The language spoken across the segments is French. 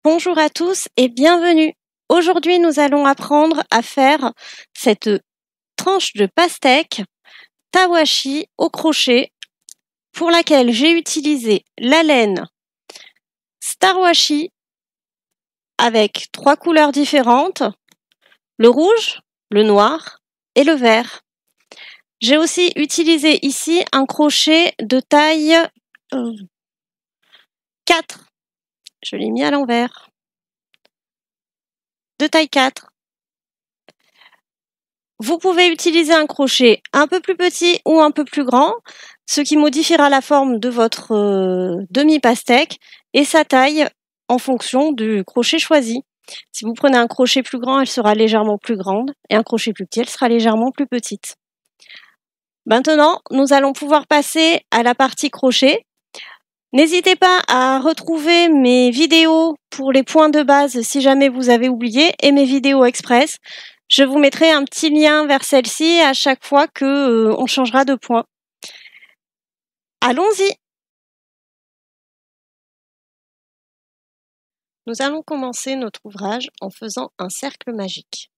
Bonjour à tous et bienvenue. Aujourd'hui, nous allons apprendre à faire cette tranche de pastèque tawashi au crochet pour laquelle j'ai utilisé la laine Star Washi avec 3 couleurs différentes, le rouge, le noir et le vert. J'ai aussi utilisé ici un crochet de taille 4. Je l'ai mis à l'envers. De taille 4. Vous pouvez utiliser un crochet un peu plus petit ou un peu plus grand, ce qui modifiera la forme de votre demi-pastèque et sa taille en fonction du crochet choisi. Si vous prenez un crochet plus grand, elle sera légèrement plus grande et un crochet plus petit, elle sera légèrement plus petite. Maintenant, nous allons pouvoir passer à la partie crochet. N'hésitez pas à retrouver mes vidéos pour les points de base si jamais vous avez oublié et mes vidéos express. Je vous mettrai un petit lien vers celle-ci à chaque fois que on changera de point. Allons-y! Nous allons commencer notre ouvrage en faisant un cercle magique.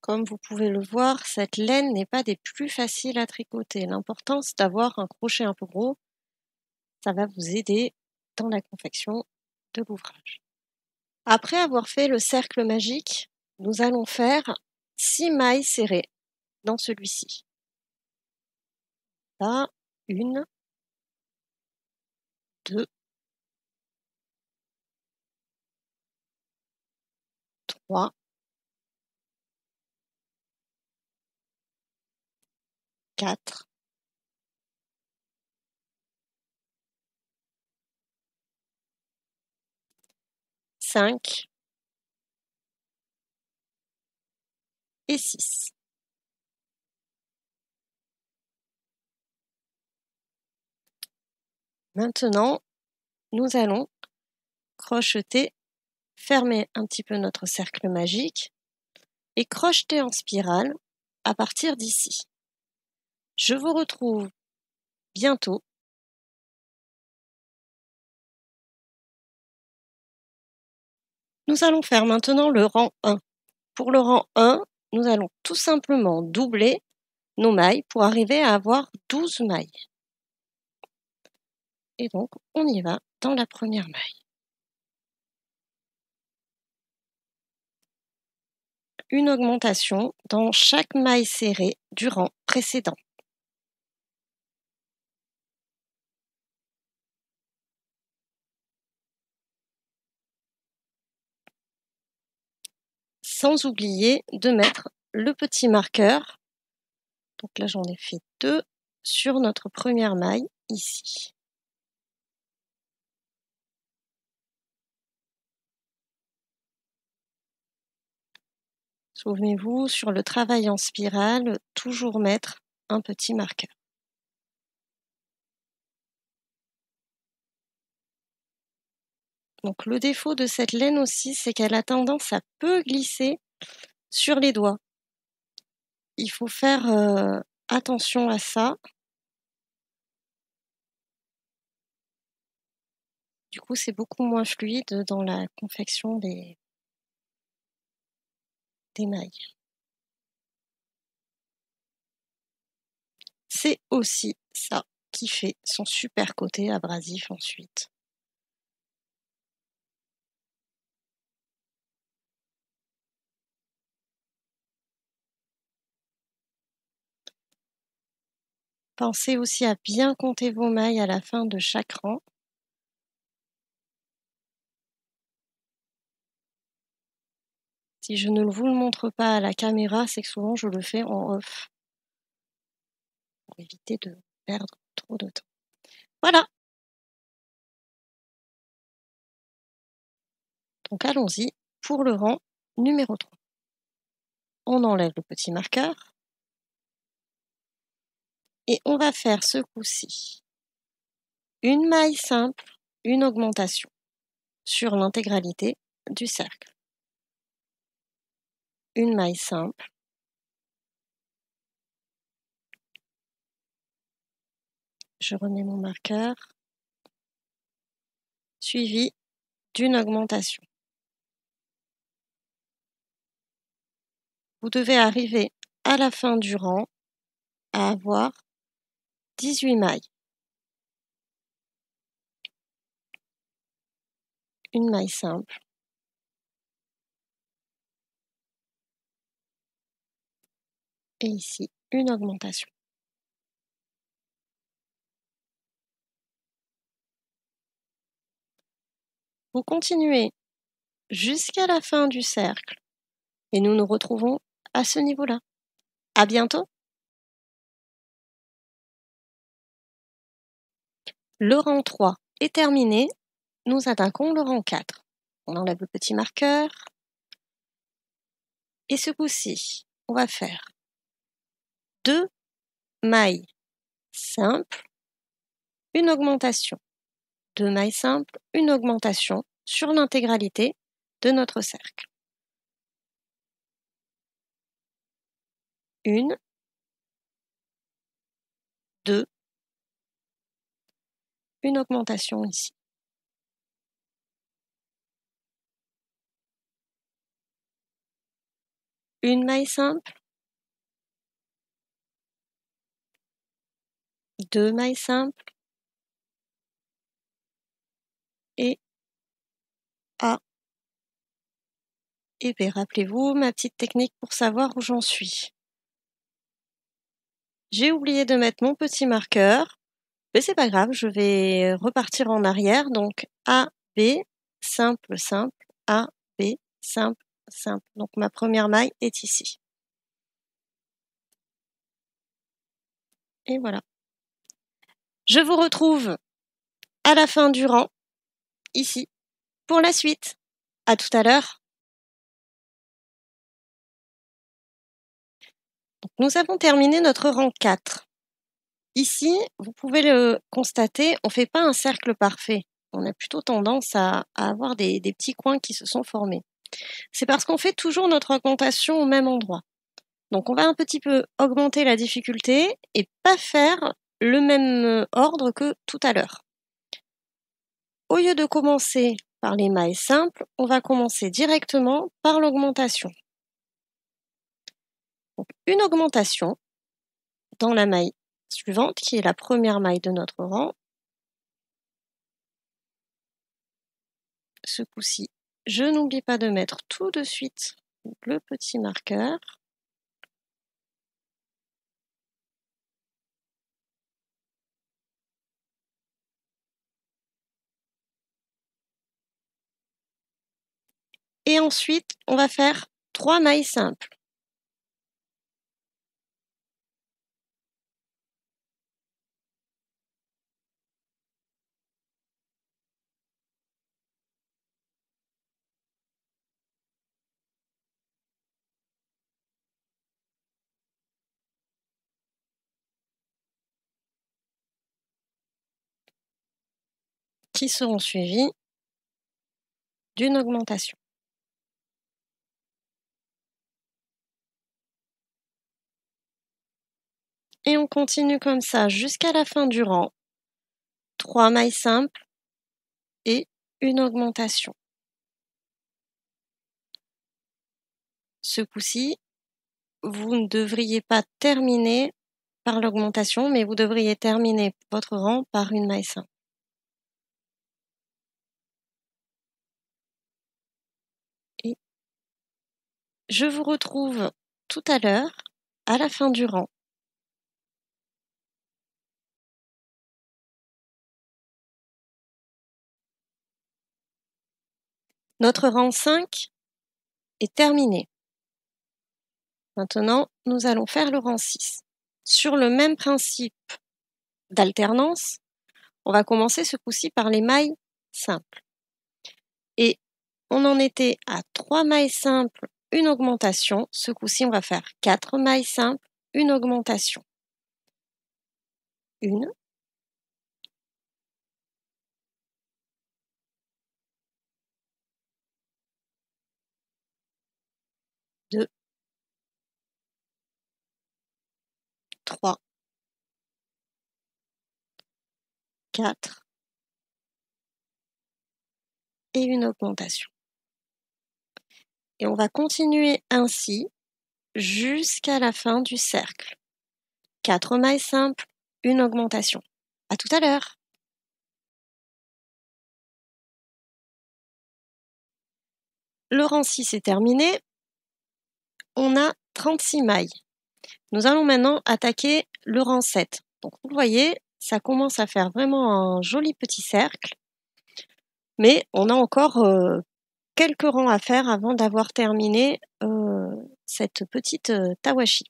Comme vous pouvez le voir, cette laine n'est pas des plus faciles à tricoter. L'important, c'est d'avoir un crochet un peu gros. Ça va vous aider dans la confection de l'ouvrage. Après avoir fait le cercle magique, nous allons faire 6 mailles serrées dans celui-ci. Là, 1, 2, 3, 4, 5 et 6. Maintenant, nous allons crocheter, fermer un petit peu notre cercle magique et crocheter en spirale à partir d'ici. Je vous retrouve bientôt. Nous allons faire maintenant le rang 1. Pour le rang 1, nous allons tout simplement doubler nos mailles pour arriver à avoir 12 mailles. Et donc, on y va dans la première maille. Une augmentation dans chaque maille serrée du rang précédent. Sans oublier de mettre le petit marqueur. Donc là, j'en ai fait 2 sur notre première maille ici. Souvenez-vous, sur le travail en spirale, toujours mettre un petit marqueur. Donc le défaut de cette laine aussi, c'est qu'elle a tendance à peu glisser sur les doigts. Il faut faire attention à ça. Du coup, c'est beaucoup moins fluide dans la confection des mailles. C'est aussi ça qui fait son super côté abrasif ensuite. Pensez aussi à bien compter vos mailles à la fin de chaque rang. Si je ne vous le montre pas à la caméra, c'est que souvent je le fais en off pour éviter de perdre trop de temps. Voilà. Donc allons-y pour le rang numéro 3. On enlève le petit marqueur et on va faire ce coup-ci une maille simple, une augmentation sur l'intégralité du cercle. Une maille simple, Je remets mon marqueur, suivi d'une augmentation. Vous devez arriver à la fin du rang à avoir 18 mailles. Une maille simple. Et ici, une augmentation. Vous continuez jusqu'à la fin du cercle et nous nous retrouvons à ce niveau-là. À bientôt! Le rang 3 est terminé. Nous attaquons le rang 4. On enlève le petit marqueur. Et ce coup-ci, on va faire 2 mailles simples, une augmentation. 2 mailles simples, une augmentation sur l'intégralité de notre cercle. Une, 2, une augmentation ici. Une maille simple, 2 mailles simples et A et B. Rappelez-vous ma petite technique pour savoir où j'en suis. J'ai oublié de mettre mon petit marqueur, mais c'est pas grave, je vais repartir en arrière. Donc A, B, simple, simple, A, B, simple, simple. Donc ma première maille est ici. Et voilà. Je vous retrouve à la fin du rang, ici, pour la suite. À tout à l'heure. Nous avons terminé notre rang 4. Ici, vous pouvez le constater, on ne fait pas un cercle parfait. On a plutôt tendance à avoir des petits coins qui se sont formés. C'est parce qu'on fait toujours notre augmentation au même endroit. Donc on va un petit peu augmenter la difficulté et pas faire le même ordre que tout à l'heure. Au lieu de commencer par les mailles simples, on va commencer directement par l'augmentation. Donc une augmentation dans la maille suivante, qui est la première maille de notre rang. Ce coup-ci, je n'oublie pas de mettre tout de suite le petit marqueur. Et ensuite, on va faire 3 mailles simples. Qui seront suivies d'une augmentation. Et on continue comme ça jusqu'à la fin du rang. 3 mailles simples et une augmentation. Ce coup-ci, vous ne devriez pas terminer par l'augmentation, mais vous devriez terminer votre rang par une maille simple. Et je vous retrouve tout à l'heure, à la fin du rang. Notre rang 5 est terminé. Maintenant, nous allons faire le rang 6. Sur le même principe d'alternance, on va commencer ce coup-ci par les mailles simples. Et on en était à 3 mailles simples, une augmentation. Ce coup-ci, on va faire 4 mailles simples, une augmentation. Une, 2, 3, 4 et une augmentation. Et on va continuer ainsi jusqu'à la fin du cercle. 4 mailles simples, une augmentation. À tout à l'heure. Le rang 6 est terminé. On a 36 mailles. Nous allons maintenant attaquer le rang 7. Donc vous le voyez, ça commence à faire vraiment un joli petit cercle. Mais on a encore quelques rangs à faire avant d'avoir terminé cette petite tawashi.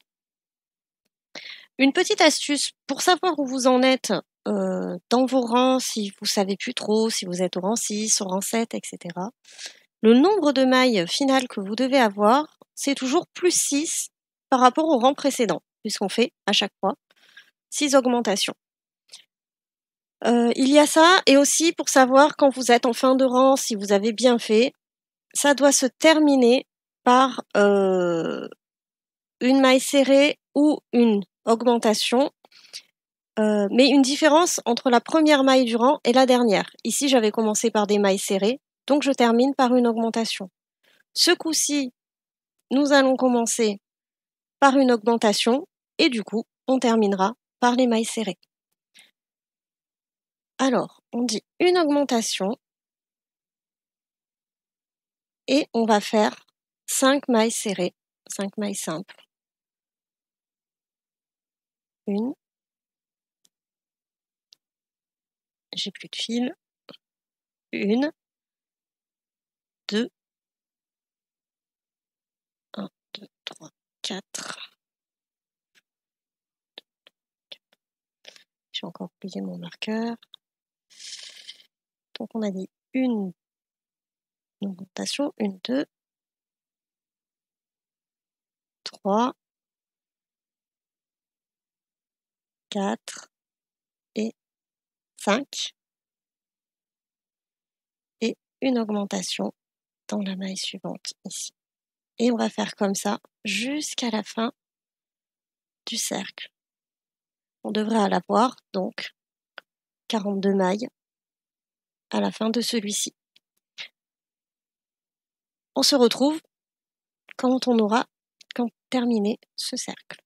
Une petite astuce pour savoir où vous en êtes dans vos rangs, si vous savez plus trop, si vous êtes au rang 6, au rang 7, etc. Le nombre de mailles finales que vous devez avoir, c'est toujours plus 6 par rapport au rang précédent, puisqu'on fait à chaque fois 6 augmentations. Il y a ça, et aussi pour savoir quand vous êtes en fin de rang, si vous avez bien fait, ça doit se terminer par une maille serrée ou une augmentation, mais une différence entre la première maille du rang et la dernière. Ici, j'avais commencé par des mailles serrées, donc je termine par une augmentation. Ce coup-ci, nous allons commencer par une augmentation et du coup, on terminera par les mailles serrées. Alors, on dit une augmentation et on va faire 5 mailles serrées, 5 mailles simples. Une. J'ai plus de fil. Une. 2. 1, 2, 3, 4. J'ai encore oublié mon marqueur. Donc on a dit une augmentation, 1, 2, 3, 4 et 5. Et une augmentation dans la maille suivante ici. Et on va faire comme ça jusqu'à la fin du cercle. On devrait en avoir donc 42 mailles à la fin de celui-ci. On se retrouve quand on aura terminé ce cercle.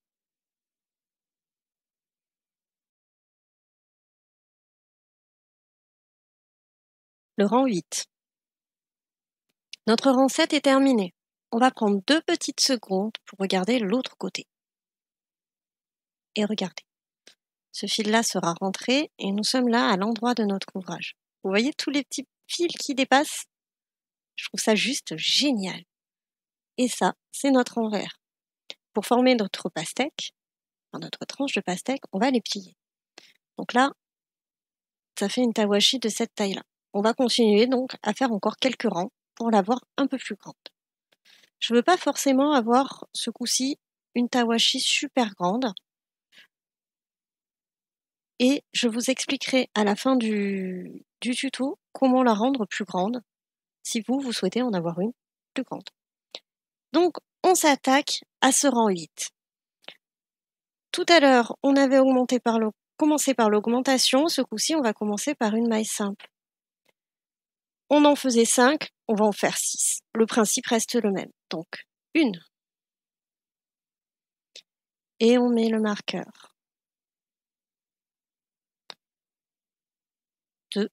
Le rang 8. Notre rang 7 est terminé. On va prendre 2 petites secondes pour regarder l'autre côté. Et regardez. Ce fil-là sera rentré et nous sommes là à l'endroit de notre ouvrage. Vous voyez tous les petits fils qui dépassent? Je trouve ça juste génial. Et ça, c'est notre envers. Pour former notre pastèque, notre tranche de pastèque, on va les plier. Donc là, ça fait une tawashi de cette taille-là. On va continuer donc à faire encore quelques rangs pour l'avoir un peu plus grande. Je ne veux pas forcément avoir ce coup-ci une tawashi super grande. Et je vous expliquerai à la fin du tuto comment la rendre plus grande, si vous souhaitez en avoir une plus grande. Donc, on s'attaque à ce rang 8. Tout à l'heure, on avait commencé par l'augmentation. Ce coup-ci, on va commencer par une maille simple. On en faisait 5, on va en faire 6. Le principe reste le même. Donc, une. Et on met le marqueur. 2.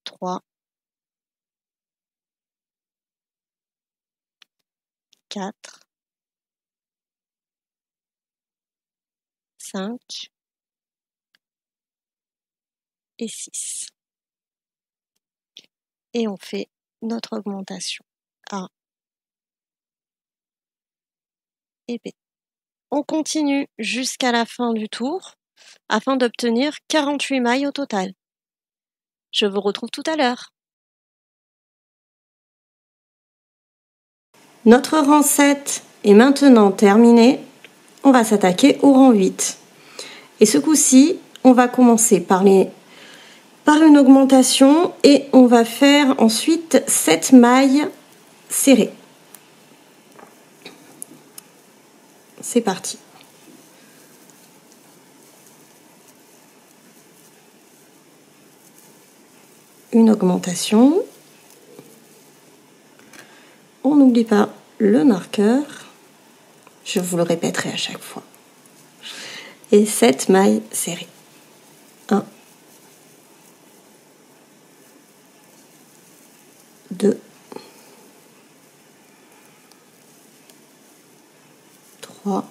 3. 4. 5. Et 6. Et on fait notre augmentation A et B. On continue jusqu'à la fin du tour afin d'obtenir 48 mailles au total. Je vous retrouve tout à l'heure. Notre rang 7 est maintenant terminé. On va s'attaquer au rang 8. Et ce coup-ci, on va commencer par une augmentation et on va faire ensuite 7 mailles serrées. C'est parti. une augmentation. On n'oublie pas le marqueur. Je vous le répéterai à chaque fois. Et 7 mailles serrées. 1, 2, 3,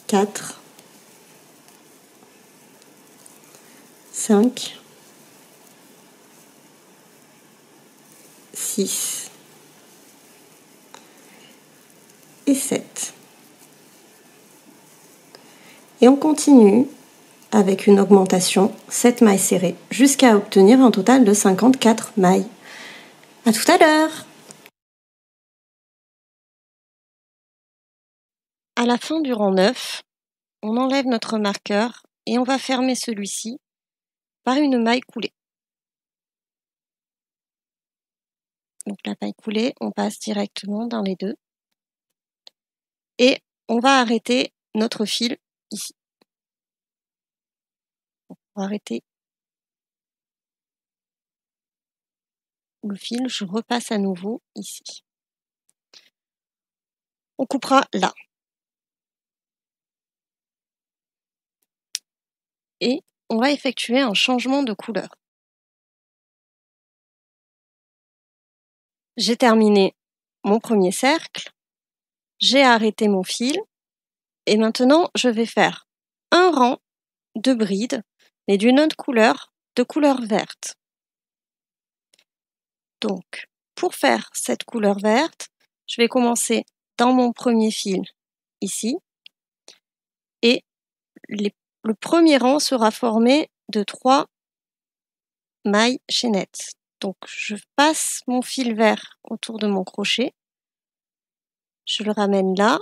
4, 5, 6 et 7. Et on continue avec une augmentation, 7 mailles serrées, jusqu'à obtenir un total de 54 mailles. À tout à l'heure! À la fin du rang 9, on enlève notre marqueur et on va fermer celui-ci par une maille coulée. Donc la maille coulée, on passe directement dans les deux. Et on va arrêter notre fil ici. On va arrêter le fil, je repasse à nouveau ici. On coupera là. Et on va effectuer un changement de couleur. J'ai terminé mon premier cercle, j'ai arrêté mon fil et maintenant je vais faire un rang de brides, mais d'une autre couleur, de couleur verte. Donc, pour faire cette couleur verte, je vais commencer dans mon premier fil ici et le premier rang sera formé de 3 mailles chaînettes. Donc, je passe mon fil vert autour de mon crochet, je le ramène là,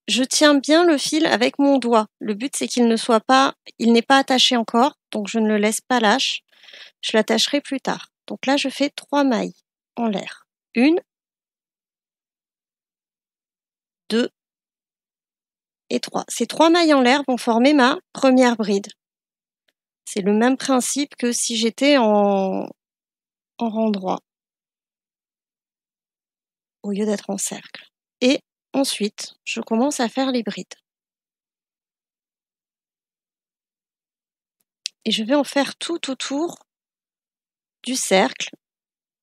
je tiens bien le fil avec mon doigt. Le but, c'est qu'il n'est pas attaché encore, donc je ne le laisse pas lâche. Je l'attacherai plus tard. Donc là, je fais 3 mailles en l'air. 1, 2 et 3. Ces 3 mailles en l'air vont former ma première bride. C'est le même principe que si j'étais en rang droit, au lieu d'être en cercle. Et ensuite, je commence à faire les brides. Et je vais en faire tout autour du cercle,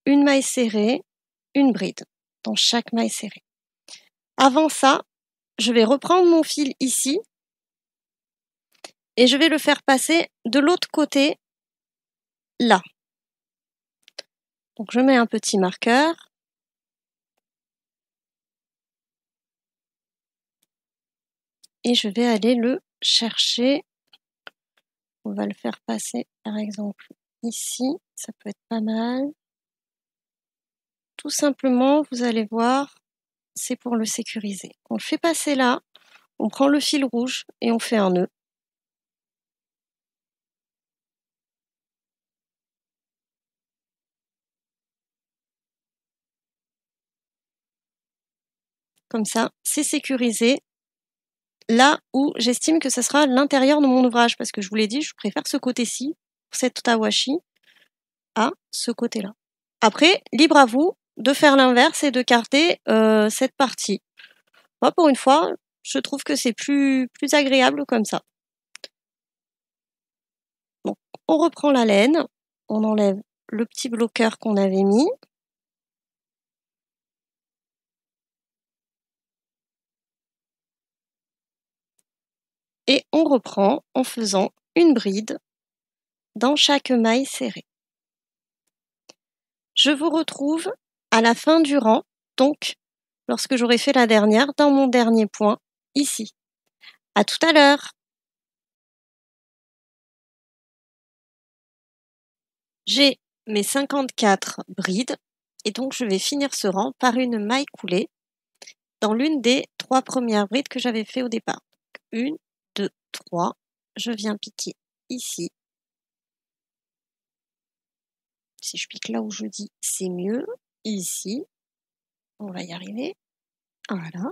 une maille serrée, une bride dans chaque maille serrée. Avant ça, je vais reprendre mon fil ici et je vais le faire passer de l'autre côté, là. Donc je mets un petit marqueur. Et je vais aller le chercher. On va le faire passer par exemple ici, ça peut être pas mal. Tout simplement, vous allez voir, c'est pour le sécuriser. On le fait passer là, on prend le fil rouge et on fait un nœud. Comme ça, c'est sécurisé. Là où j'estime que ce sera l'intérieur de mon ouvrage, parce que je vous l'ai dit, je préfère ce côté-ci, pour cette tawashi, à ce côté-là. Après, libre à vous de faire l'inverse et de garder cette partie. Moi, pour une fois, je trouve que c'est plus agréable comme ça. Donc, on reprend la laine, on enlève le petit bloqueur qu'on avait mis. Et on reprend en faisant une bride dans chaque maille serrée. Je vous retrouve à la fin du rang, donc lorsque j'aurai fait la dernière, dans mon dernier point, ici. À tout à l'heure! J'ai mes 54 brides et donc je vais finir ce rang par une maille coulée dans l'une des 3 premières brides que j'avais fait au départ. 1, 2, 3, je viens piquer ici. Si je pique là où je dis c'est mieux, ici, on va y arriver, voilà,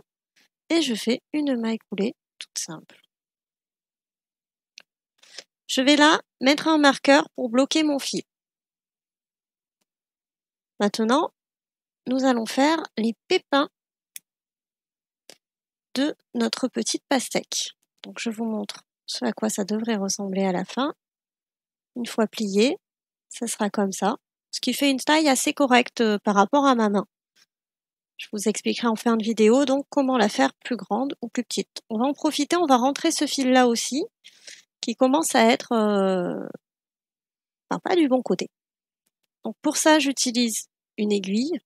et je fais une maille coulée toute simple. Je vais là mettre un marqueur pour bloquer mon fil. Maintenant, nous allons faire les pépins de notre petite pastèque. Donc je vous montre ce à quoi ça devrait ressembler à la fin. Une fois plié, ça sera comme ça, ce qui fait une taille assez correcte par rapport à ma main. Je vous expliquerai en fin de vidéo donc comment la faire plus grande ou plus petite. On va en profiter, on va rentrer ce fil là aussi, qui commence à être pas du bon côté. Donc pour ça, j'utilise une aiguille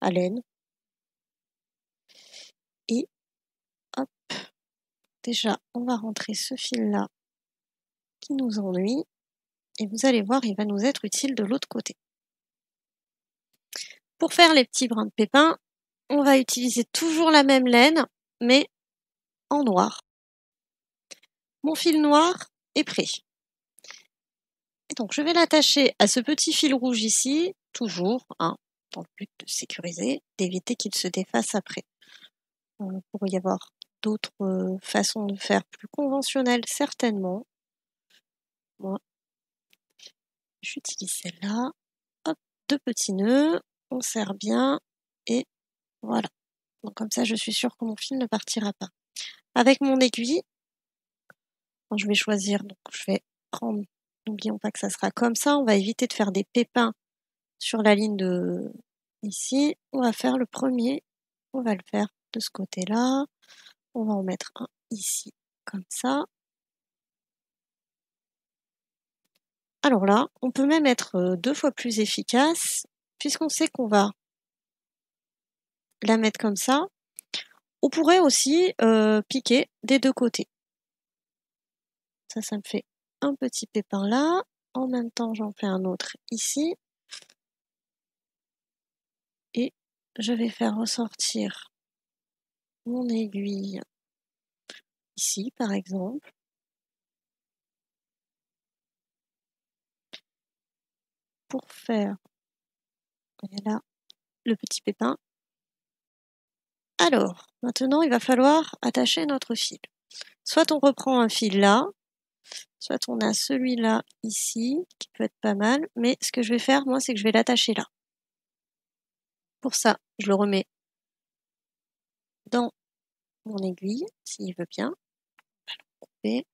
à laine et hop, déjà on va rentrer ce fil là qui nous ennuie et vous allez voir, il va nous être utile de l'autre côté. Pour faire les petits brins de pépins, on va utiliser toujours la même laine, mais en noir. Mon fil noir est prêt. Et donc je vais l'attacher à ce petit fil rouge ici, toujours, dans le but de sécuriser, d'éviter qu'il se défasse après. Il pourrait y avoir d'autres façons de faire plus conventionnelles, certainement. Moi, j'utilise celle-là. Hop, 2 petits nœuds, on serre bien, et voilà. Donc comme ça, je suis sûre que mon fil ne partira pas. Avec mon aiguille, je vais choisir, donc je vais prendre, n'oublions pas que ça sera comme ça, on va éviter de faire des pépins sur la ligne de ici. On va faire le premier, on va le faire de ce côté-là, on va en mettre un ici, comme ça. Alors là, on peut même être 2 fois plus efficace, puisqu'on sait qu'on va la mettre comme ça. On pourrait aussi piquer des 2 côtés. Ça me fait un petit pépin là. En même temps, j'en fais un autre ici. Et je vais faire ressortir mon aiguille ici, par exemple. Pour faire, là, le petit pépin. Alors, maintenant, il va falloir attacher notre fil. Soit on reprend un fil là, soit on a celui-là ici, qui peut être pas mal, mais ce que je vais faire, moi, c'est que je vais l'attacher là. Pour ça, je le remets dans mon aiguille, s'il veut bien. On va le couper.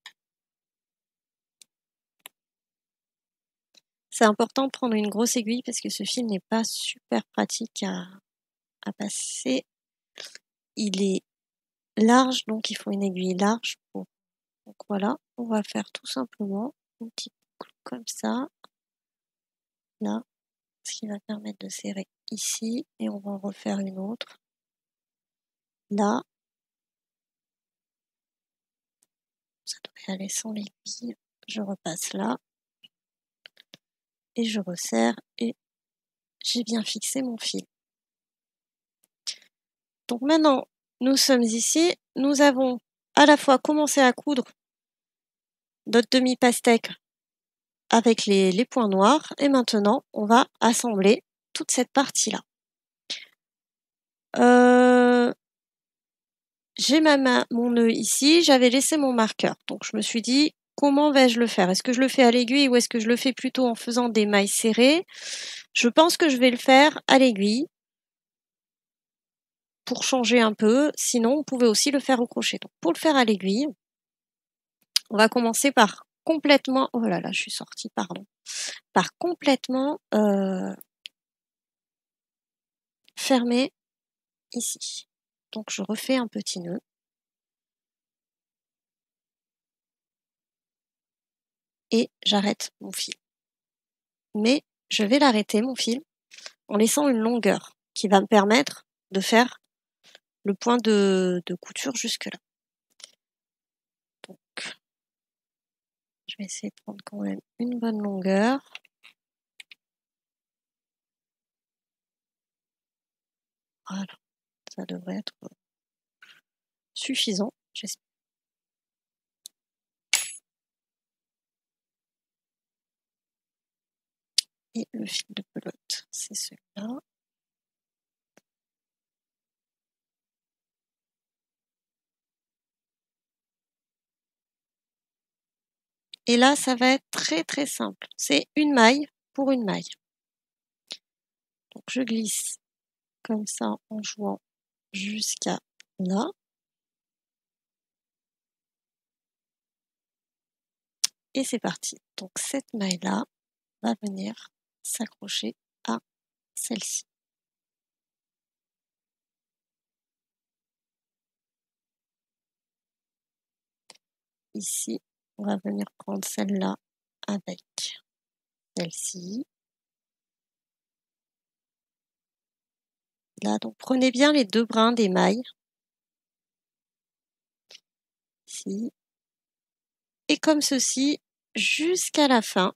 C'est important de prendre une grosse aiguille parce que ce fil n'est pas super pratique à passer. Il est large, donc il faut une aiguille large. Donc voilà, on va faire tout simplement un petit clou comme ça, là, ce qui va permettre de serrer ici, et on va en refaire une autre, là. Ça devrait aller sans l'aiguille. Je repasse là, et je resserre, et j'ai bien fixé mon fil. Donc maintenant, nous sommes ici, nous avons à la fois commencé à coudre notre demi-pastèque avec les points noirs, et maintenant on va assembler toute cette partie-là. J'ai mon nœud ici, j'avais laissé mon marqueur, donc je me suis dit comment vais-je le faire? Est-ce que je le fais à l'aiguille ou est-ce que je le fais plutôt en faisant des mailles serrées? Je pense que je vais le faire à l'aiguille pour changer un peu, sinon on pouvait aussi le faire au crochet. Donc pour le faire à l'aiguille, on va commencer par complètement, oh là là, je suis sortie, pardon, par complètement fermer ici. Donc je refais un petit nœud. Et j'arrête mon fil. Mais je vais l'arrêter, mon fil, en laissant une longueur qui va me permettre de faire le point de couture jusque là. Donc, je vais essayer de prendre quand même une bonne longueur. Voilà, ça devrait être suffisant, j'espère. Et le fil de pelote, c'est celui-là. Et là, ça va être très très simple. C'est une maille pour une maille. Donc je glisse comme ça en jouant jusqu'à là. Et c'est parti. Donc cette maille-là va venir s'accrocher à celle-ci. Ici, on va venir prendre celle-là avec celle-ci. Là, donc prenez bien les deux brins des mailles. Ici. Et comme ceci, jusqu'à la fin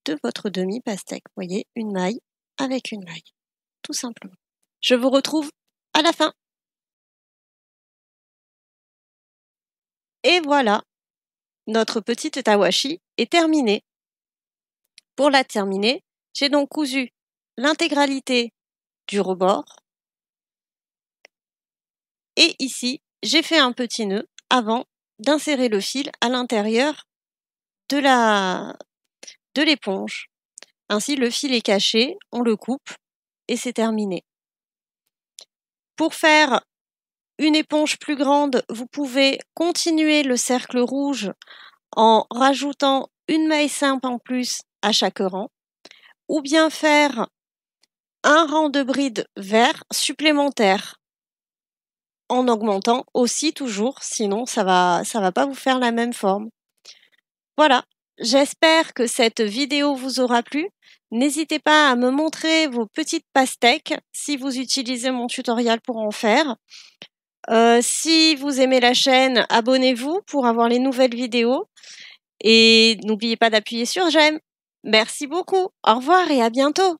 de votre demi-pastèque. Vous voyez, une maille avec une maille, tout simplement. Je vous retrouve à la fin. Et voilà, notre petite tawashi est terminée. Pour la terminer, j'ai donc cousu l'intégralité du rebord. Et ici, j'ai fait un petit nœud avant d'insérer le fil à l'intérieur de l'éponge. Ainsi, le fil est caché, on le coupe et c'est terminé. Pour faire une éponge plus grande, vous pouvez continuer le cercle rouge en rajoutant une maille simple en plus à chaque rang, ou bien faire un rang de bride vert supplémentaire en augmentant aussi toujours, sinon ça va pas vous faire la même forme. Voilà, j'espère que cette vidéo vous aura plu. N'hésitez pas à me montrer vos petites pastèques si vous utilisez mon tutoriel pour en faire. Si vous aimez la chaîne, abonnez-vous pour avoir les nouvelles vidéos. Et n'oubliez pas d'appuyer sur j'aime. Merci beaucoup. Au revoir et à bientôt.